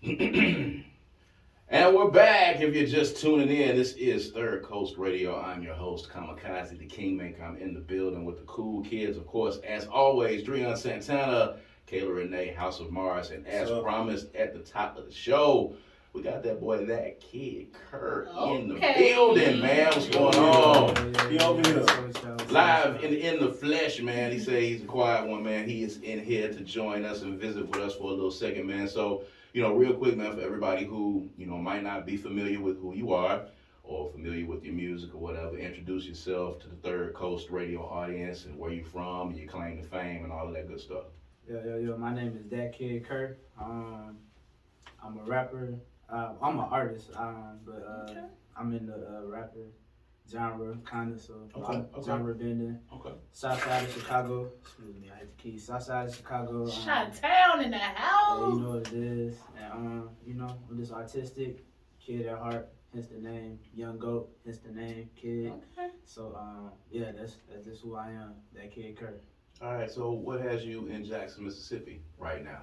And we're back. If you're just tuning in, this is Third Coast Radio. I'm your host, Kamikaze, the Kingmaker. I'm in the building with the cool kids, of course. As always, Dreon Santana, Kayla Renee, House of Mars, and as promised at the top of the show, we got that boy, that kid Kurt, in the building, man. What's going on? He over here. Live in the flesh, man. He say he's a quiet one, man. He is in here to join us and visit with us for a little second, man. So, real quick, man, for everybody who, might not be familiar with who you are or familiar with your music or whatever, introduce yourself to the Third Coast Radio audience and where you're from and your claim to fame and all of that good stuff. Yo. My name is Tht Kid Ker. I'm a rapper. I'm an artist, but I'm in the rapper genre, kind of, so Okay. genre bending. Okay. South side of Chicago. Excuse me, I hit the keys. South side of Chicago. Shot town in the house. Yeah, you know what it is. And, I'm just artistic, kid at heart, hence the name. Young Goat, hence the name, kid. Okay. So, that's just who I am, Tht Kid Ker. All right, so what has you in Jackson, Mississippi right now?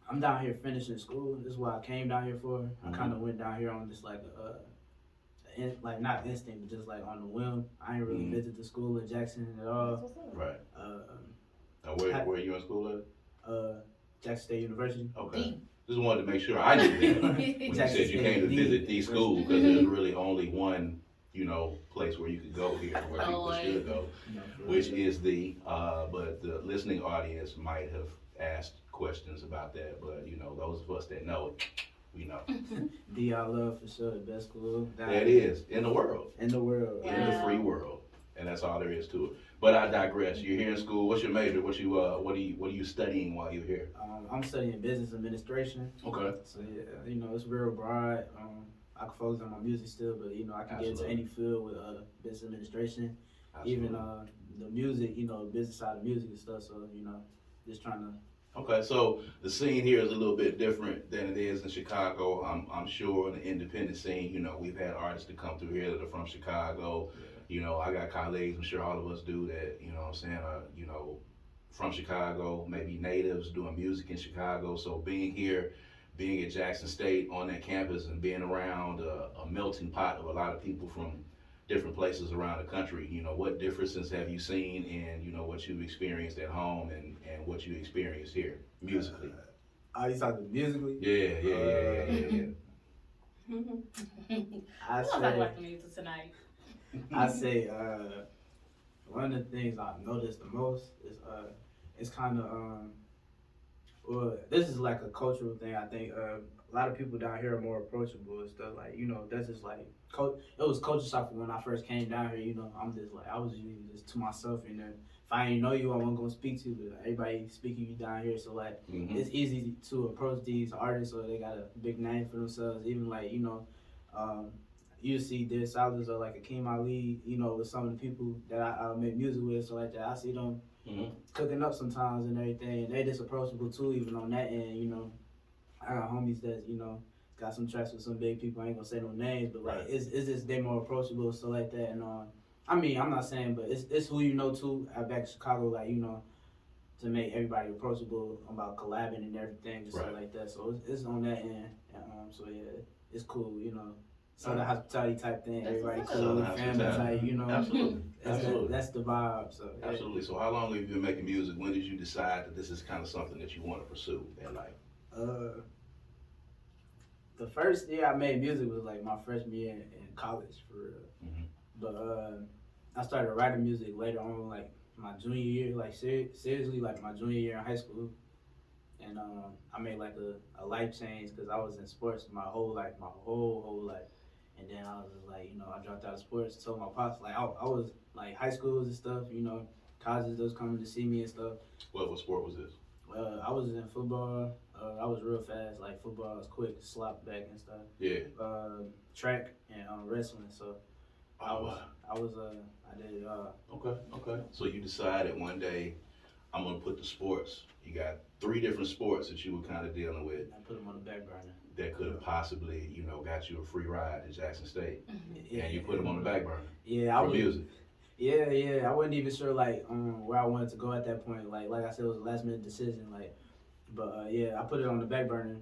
I'm down here finishing school. This is what I came down here for. I kind of went down here on just like not instinct, but just like on the whim. I ain't really visit the school in Jackson at all. Right. Now, where are you in school at? Jackson State University. Okay. Just wanted to make sure I knew that. When you said you came to visit the school, because there's really only one, place where you could go here, where people should go, which is but the listening audience might have asked questions about that, but those of us that know it, we know. D.I. Love for sure, the best school. That is in the world. In the world. In the free world, and that's all there is to it. But I digress. You're here in school. What's your major? What are you studying while you're here? I'm studying business administration. Okay. So yeah, it's real broad. I can focus on my music still, but I can get into any field with business administration. Absolutely. Even the music, business side of music and stuff. So just trying to. Okay, so the scene here is a little bit different than it is in Chicago. I'm sure in the independent scene, we've had artists that come through here that are from Chicago. Yeah. I got colleagues, I'm sure all of us do that, from Chicago, maybe natives doing music in Chicago. So being here, being at Jackson State on that campus and being around a melting pot of a lot of people from different places around the country, what differences have you seen in, what you've experienced at home and what you experienced here musically? Are you talking musically? Yeah. I talk about the music tonight. I say one of the things I've noticed the most is it's kind of this is like a cultural thing. I think a lot of people down here are more approachable and stuff. Like that's just like it was culture shock when I first came down here. I'm just like I was usually just to myself, and then if I ain't know you, I wasn't gonna speak to you. But everybody speaking you down here, so like it's easy to approach these artists, or they got a big name for themselves. Even like you see their salaries or like Akeem Ali, with some of the people that I make music with, so like that I see them cooking up sometimes and everything, and they just approachable too. Even on that end, I got homies that got some tracks with some big people. I ain't gonna say no names, but like it's just they more approachable, so like that. And I mean, I'm not saying, but it's who too. Back in Chicago, like to make everybody approachable about collabing and everything, and stuff like that. So it's on that end. So yeah, it's cool. Sort of hospitality type thing. Everybody cool, family type. Absolutely. That's the vibe. So yeah. Absolutely. So how long have you been making music? When did you decide that this is kind of something that you want to pursue in life? The first year I made music was like my freshman year in college, for real. But I started writing music later on, like my junior year, like seriously, like my junior year in high school. And I made like a life change because I was in sports my whole life, my whole life. And then I was just like, I dropped out of sports. Told my pops, like I was like high schools and stuff, colleges, those coming to see me and stuff. What sport was this? I was in football. I was real fast. Like football, I was quick, slop back and stuff. Yeah. Track and wrestling. So I did it all. Okay. So you decided one day, I'm gonna put the sports. You got 3 different sports that you were kind of dealing with. I put them on the back burner. That could have possibly, got you a free ride to Jackson State, and you put them on the back burner. Yeah, for music. Yeah. I wasn't even sure like where I wanted to go at that point. Like I said, it was a last minute decision. Like, but I put it on the back burner,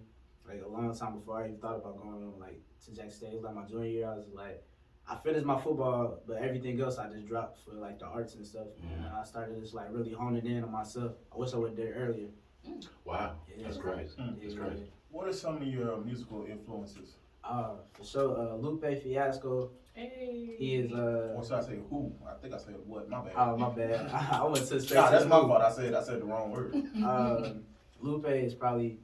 like a long time before I even thought about going on like to Jack State. It was like my junior year. I was like, I finished my football, but everything else I just dropped for like the arts and stuff. And I started just like really honing in on myself. I wish I would have did it earlier. Wow, Yeah. that's crazy. That's crazy. What are some of your musical influences? For sure, Lupe Fiasco. Hey. He is Or should I say who? I think I said what? My bad. Oh my bad. I went to straight. Nah, to that's my Lupe. fault. I said the wrong word. Lupe is probably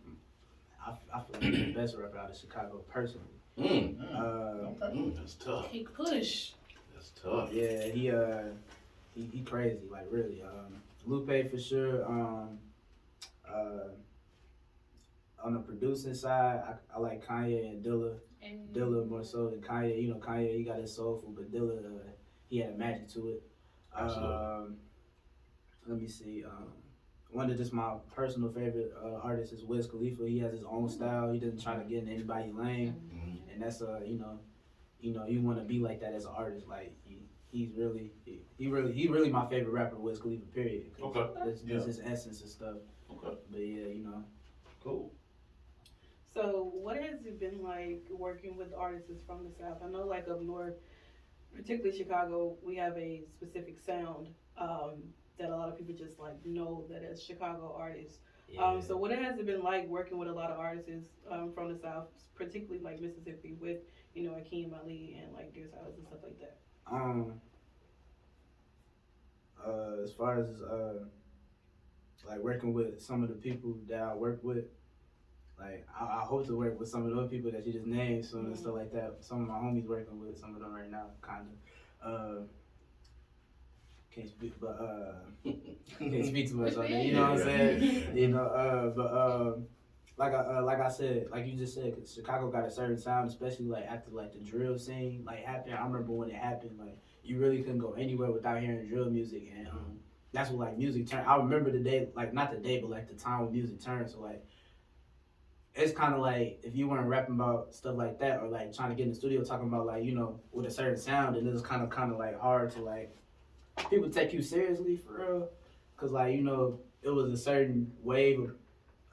I feel like the best rapper out of Chicago personally. Okay. That's tough. Kick push. That's tough. Yeah, he crazy, like really. Lupe for sure. On the producing side, I like Kanye and Dilla. And Dilla more so than Kanye. You know, Kanye he got his soulful, but Dilla he had a magic to it. Absolutely. Let me see. One of just my personal favorite artists is Wiz Khalifa. He has his own style. He doesn't try to get in anybody's lane, and that's you want to be like that as an artist. Like he really my favorite rapper, Wiz Khalifa. Period. Okay. That's his essence and stuff. Okay. But yeah, Cool. So, what has it been like working with artists from the South? I know, like up north, particularly Chicago, we have a specific sound that a lot of people just like know that as Chicago artists. yeah. So, what has it been like working with a lot of artists from the South, particularly like Mississippi, with Akeem Ali and like Dear Silas and stuff like that? As far as like working with some of the people that I work with, like I hope to work with some of those people that you just named soon and stuff like that. Some of my homies working with some of them right now, kinda. Can't speak, but can't speak too much on it. You know what I'm saying? Like I said, like you just said, 'cause Chicago got a certain sound, especially like after like the drill scene like happened. I remember when it happened, like you really couldn't go anywhere without hearing drill music, and that's what like music turned. I remember the day, like not the day, but like the time when music turned. So like, it's kind of like if you weren't rapping about stuff like that, or like trying to get in the studio talking about like with a certain sound, and it's kind of like hard to like people take you seriously for real, cause like it was a certain wave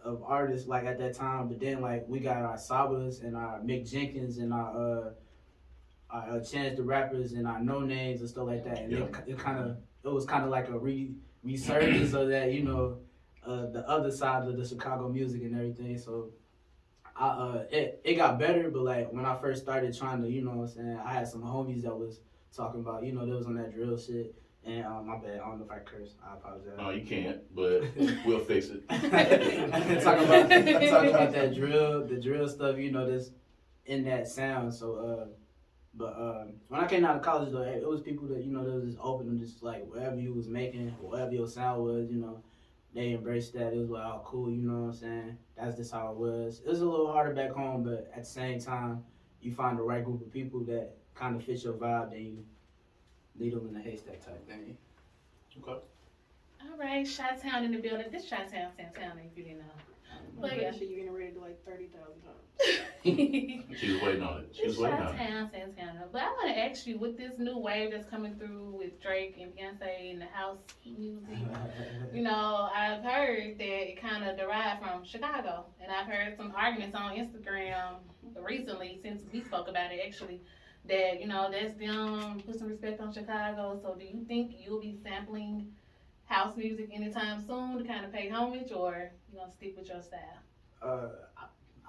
of artists like at that time, but then like we got our Sabas and our Mick Jenkins and our Chance the Rappers and our No Names and stuff like that, and it was kind of like a resurgence of that the other side of the Chicago music and everything. So it got better, but like when I first started trying to what I'm saying, I had some homies that was talking about they was on that drill shit. And my bad, I don't know if I curse. I apologize. No, you can't, but we'll fix it. talking about that the drill stuff, that's in that sound. So, but when I came out of college though, it was people that that was just open and just like whatever you was making, whatever your sound was, they embraced that. It was like, oh, cool, you know what I'm saying? That's just how it was. It was a little harder back home, but at the same time, you find the right group of people that kind of fit your vibe, then you needle in a haystack type thing. Okay. All right, Chi-Town in the building. This Chi-Town, Santana, if you didn't know. But yeah. you're getting ready to like 30,000 times. She was waiting on it. She was waiting on it. Chi-Town, Santana. But I want to ask you, with this new wave that's coming through with Drake and Beyonce and the house music, I've heard that it kind of derived from Chicago. And I've heard some arguments on Instagram recently, since we spoke about it actually, that, that's them, put some respect on Chicago. So do you think you'll be sampling house music anytime soon to kind of pay homage, or you gonna stick with your style?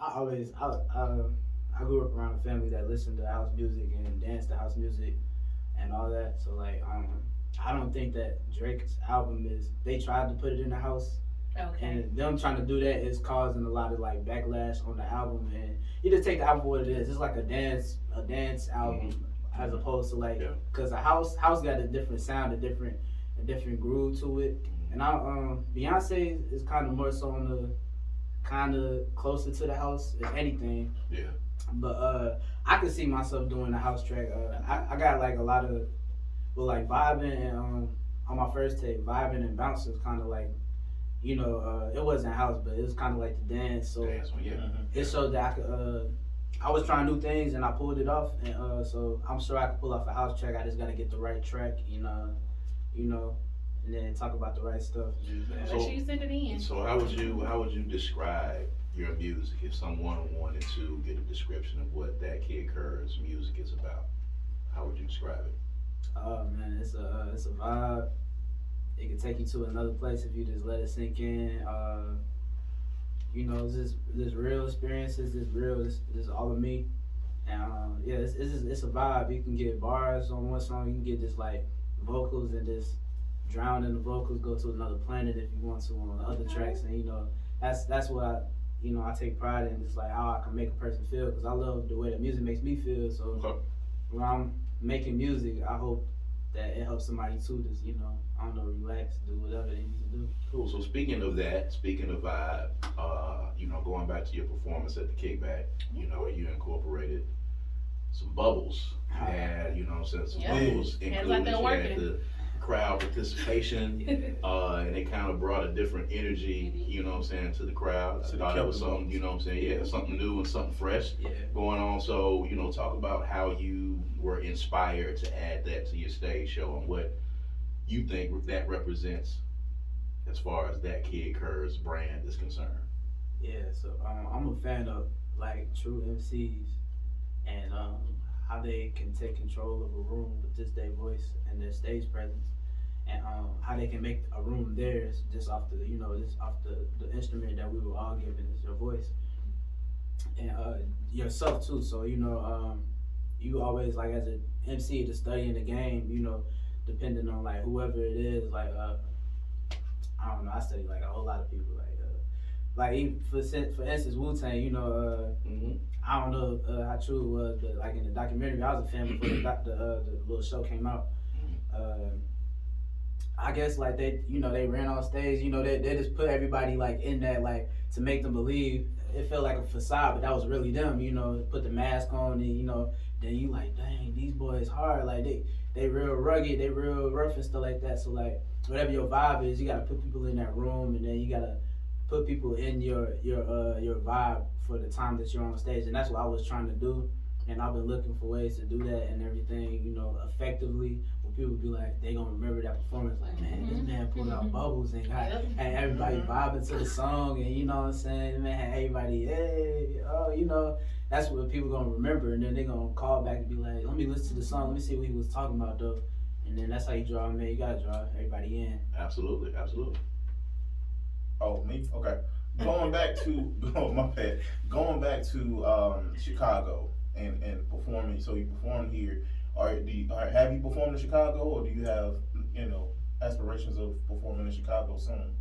I grew up around a family that listened to house music and danced to house music and all that. So like, I don't think that Drake's album they tried to put it in the house. Okay. And them trying to do that is causing a lot of like backlash on the album, and you just take the album for what it is. It's like a dance album as opposed to like, cause a house got a different sound, a different groove to it. And Beyonce is kind of more so on the kind of closer to the house, if anything. Yeah. But I could see myself doing a house track. I got like a lot of, like vibing and on my first tape, vibing and bouncing was kind of like, it wasn't house, but it was kind of like the dance. So it showed that I was trying new things and I pulled it off, and so I'm sure I could pull off a house track. I just gotta get the right track, and then talk about the right stuff. Make sure you send it in. So how would you describe your music? If someone wanted to get a description of what Tht Kid Ker's music is about, how would you describe it? Oh man, it's a vibe. It can take you to another place if you just let it sink in. You know, this real experiences, this all of me. And yeah, it's a vibe. You can get bars on one song, you can get just like vocals and just drown in the vocals, go to another planet if you want to on the other tracks. And you know, that's what I take pride in, just like how I can make a person feel, because I love the way that music makes me feel. So Okay. when I'm making music, I hope that it helps somebody too, just, I don't know, relax, do whatever they need to do. Cool. So speaking of that, speaking of vibe, going back to your performance at the Kickback, you incorporated some bubbles. You had, some Yeah. bubbles Hands like included. they're You had working. the crowd participation, and it kind of brought a different energy, to the crowd. I So they thought it kept was the something, bubbles. yeah, something new and something fresh Yeah. going on. So, talk about how you were inspired to add that to your stage show and what you think that represents as far as Tht Kid Ker's brand is concerned. Yeah, so I'm a fan of like true MCs and how they can take control of a room with just their voice and their stage presence, and how they can make a room theirs just off the the instrument that we were all given is your voice and yourself too. So you always, like, as an MC, to study in the game, depending on like whoever it is, like I don't know, I study like a whole lot of people, like even for instance Wu-Tang, I don't know how true it was, but like in the documentary, I was a fan before the little show came out. I guess like they ran on stage, they just put everybody like in that, like, to make them believe. It felt like a facade, but that was really them, put the mask on, and then you like, dang, these boys hard, like they real rugged, they real rough and stuff like that. So like whatever your vibe is, you gotta put people in that room, and then you gotta put people in your vibe for the time that you're on stage. And that's what I was trying to do, and I've been looking for ways to do that and everything, effectively, where people be like, they gonna remember that performance, like, man, this man pulled out bubbles and had everybody vibing to the song, and you know what I'm saying, man, had everybody, hey, oh, that's what people gonna remember. And then they gonna call back and be like, let me listen to the song, let me see what he was talking about though. And then that's how you draw, man. You gotta draw everybody in. Absolutely. Oh, me? Okay. Going back to my bad. Going back to Chicago and performing. So you performed here. Have you performed in Chicago, or do you have aspirations of performing in Chicago soon?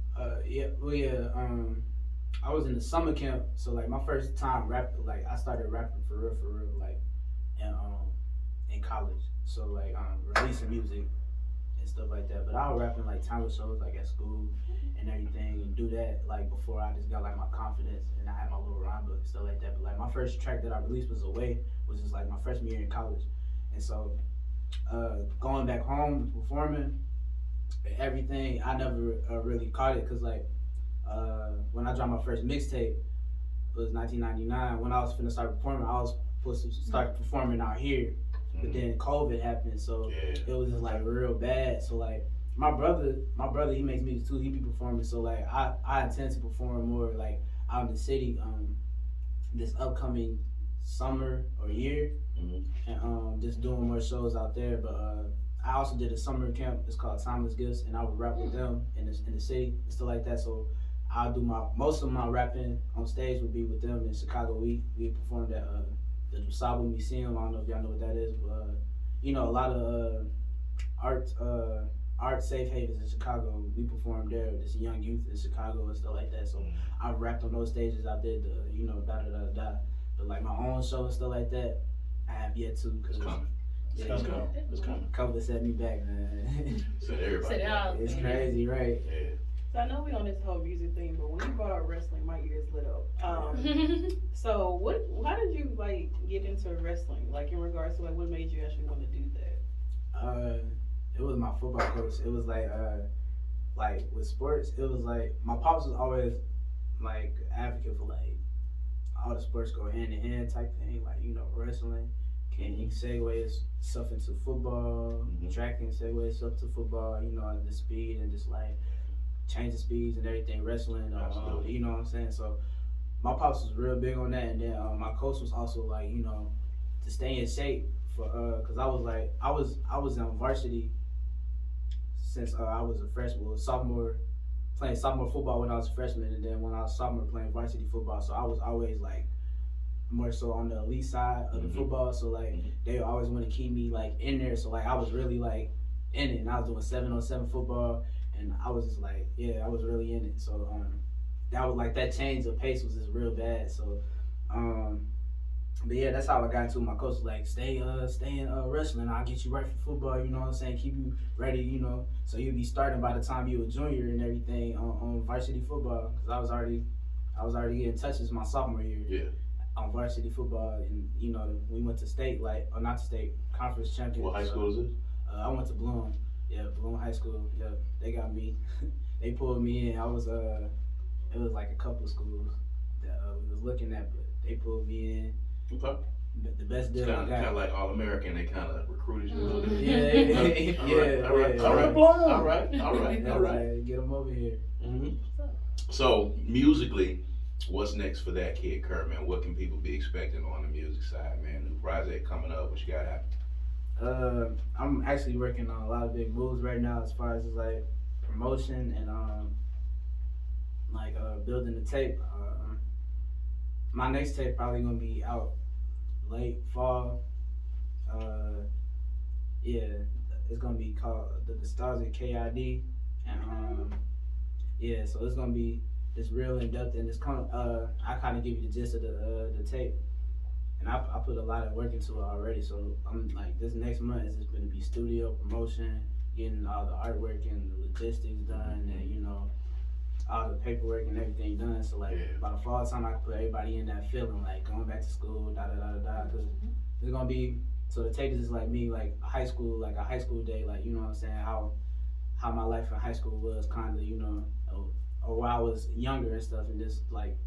I was in the summer camp, so like my first time rapping, like I started rapping for real, like in college. So like releasing music and stuff like that. But I was rapping like talent shows, like at school and everything, and do that like before I just got like my confidence and I had my little rhyme book and stuff like that. But like my first track that I released was Away, which is like my freshman year in college. And so going back home, performing, everything, I never really caught it, because like when I dropped my first mixtape, it was 1999. When I was finna start performing, I was supposed to start performing out here. But then COVID happened, so it was just like real bad. So like my brother, he makes music too. He be performing, so like I intend to perform more like out in the city this upcoming summer or year, and just doing more shows out there. But I also did a summer camp. It's called Timeless Gifts, and I would rap with them in the city and stuff like that. So I'll do most of my rapping on stage would be with them in Chicago. We performed at the Dusable Museum. I don't know if y'all know what that is, but a lot of art safe havens in Chicago. We performed there. This young youth in Chicago and stuff like that. So I rapped on those stages. I did but like my own show and stuff like that, I have yet to. It's coming. It's coming. COVID set me back, man. Set everybody back. It's crazy, right? Yeah. So I know we on this whole music thing, but when you brought up wrestling, my ears lit up. So how did you like get into wrestling? Like in regards to like what made you actually want to do that? It was my football coach. It was like with sports, it was like my pops was always like advocate for like all the sports go hand in hand type thing. Like wrestling can segue stuff into football, track can segue stuff to football. The speed and just like change the speeds and everything. Wrestling, you know what I'm saying. So my pops was real big on that, and then my coach was also like, you know, to stay in shape for cause I was in varsity since I was a freshman, well, sophomore, playing sophomore football when I was a freshman, and then when I was sophomore playing varsity football. So I was always like more so on the elite side of the football. So like they always want to keep me like in there. So like I was really like in it, and I was doing 7-on-7 football, and I was just like, yeah, I was really in it. So that was like that change of pace was just real bad. So but yeah, that's how I got into it. My coach was like, stay in wrestling. I'll get you right for football. You know what I'm saying? Keep you ready. You know, so you'll be starting by the time you were junior and everything on varsity football. Cause I was already getting touches my sophomore year. Yeah. On varsity football, and you know we went to state, like, or not to state, conference champions. What high school is this? I went to Bloom. Yeah, Bloom High School. Yeah, they got me. They pulled me in. I was it was like a couple of schools that we was looking at, but they pulled me in. Okay. The best deal I got. Kind of like All American. They kind of recruited you a little bit. Yeah, All right. Get them over here. Mm-hmm. So musically, what's next for That Kid Ker, man? What can people be expecting on the music side, man? New project coming up. What you got happening? I'm actually working on a lot of big moves right now as far as like promotion and building the tape. My next tape probably gonna be out late fall. Yeah, it's gonna be called The Nostalgic KID, and yeah, so it's gonna be just real in depth, and it's kind of I kind of give you the gist of the tape, and I put a lot of work into it already. So I'm like, this next month is just gonna be studio promotion, getting all the artwork and the logistics done, and you know, all the paperwork and everything done. So like by the fall time, I can put everybody in that feeling, like going back to school, because it's gonna be. So the tape is just like me, like a high school day, like, you know what I'm saying, how my life in high school was, kind of, you know, or while I was younger and stuff, and just like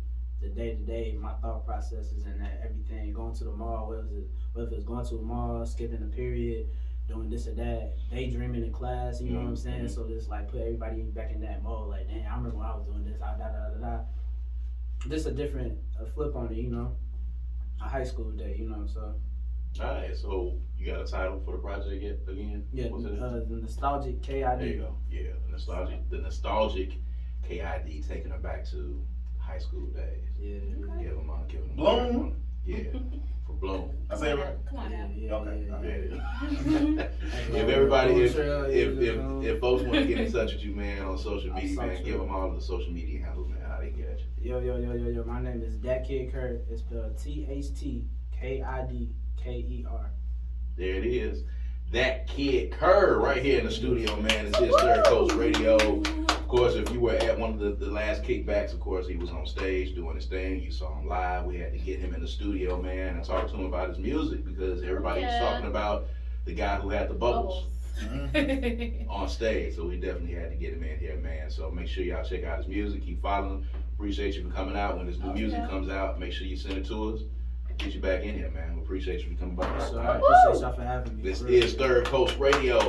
the day to day, my thought processes and that everything, going to the mall, whether it was going to a mall, skipping a period, doing this or that, daydreaming in class, you know what I'm saying? So just like put everybody back in that mode, like, damn, I remember when I was doing this, Just a different flip on it, you know, a high school day, you know, so. Alright, so you got a title for the project yet again? Yeah, The Nostalgic KID. There you go. Yeah, the nostalgic KID, taking it back to high school days. Yeah. Give them Bloom? Yeah, for Bloom. I say it right? Come on now. Okay. If everybody, if folks want to get in touch with you, man, on social media, man, give them all of the social media handles, man, how they get you. Yo. My name is Tht Kid Ker. It's spelled THT KID KER. There it is. That Kid Ker right here in the studio, man. It's his Third Coast Radio. Of course, if you were at one of the last kickbacks, of course, he was on stage doing his thing. You saw him live. We had to get him in the studio, man, and talk to him about his music, because everybody was talking about the guy who had the bubbles on stage. So we definitely had to get him in here, man. So make sure y'all check out his music. Keep following him. Appreciate you for coming out. When his new music comes out, make sure you send it to us. Get you back in here, man. We appreciate you for coming by. So I appreciate y'all for having me. This is Third Coast Radio.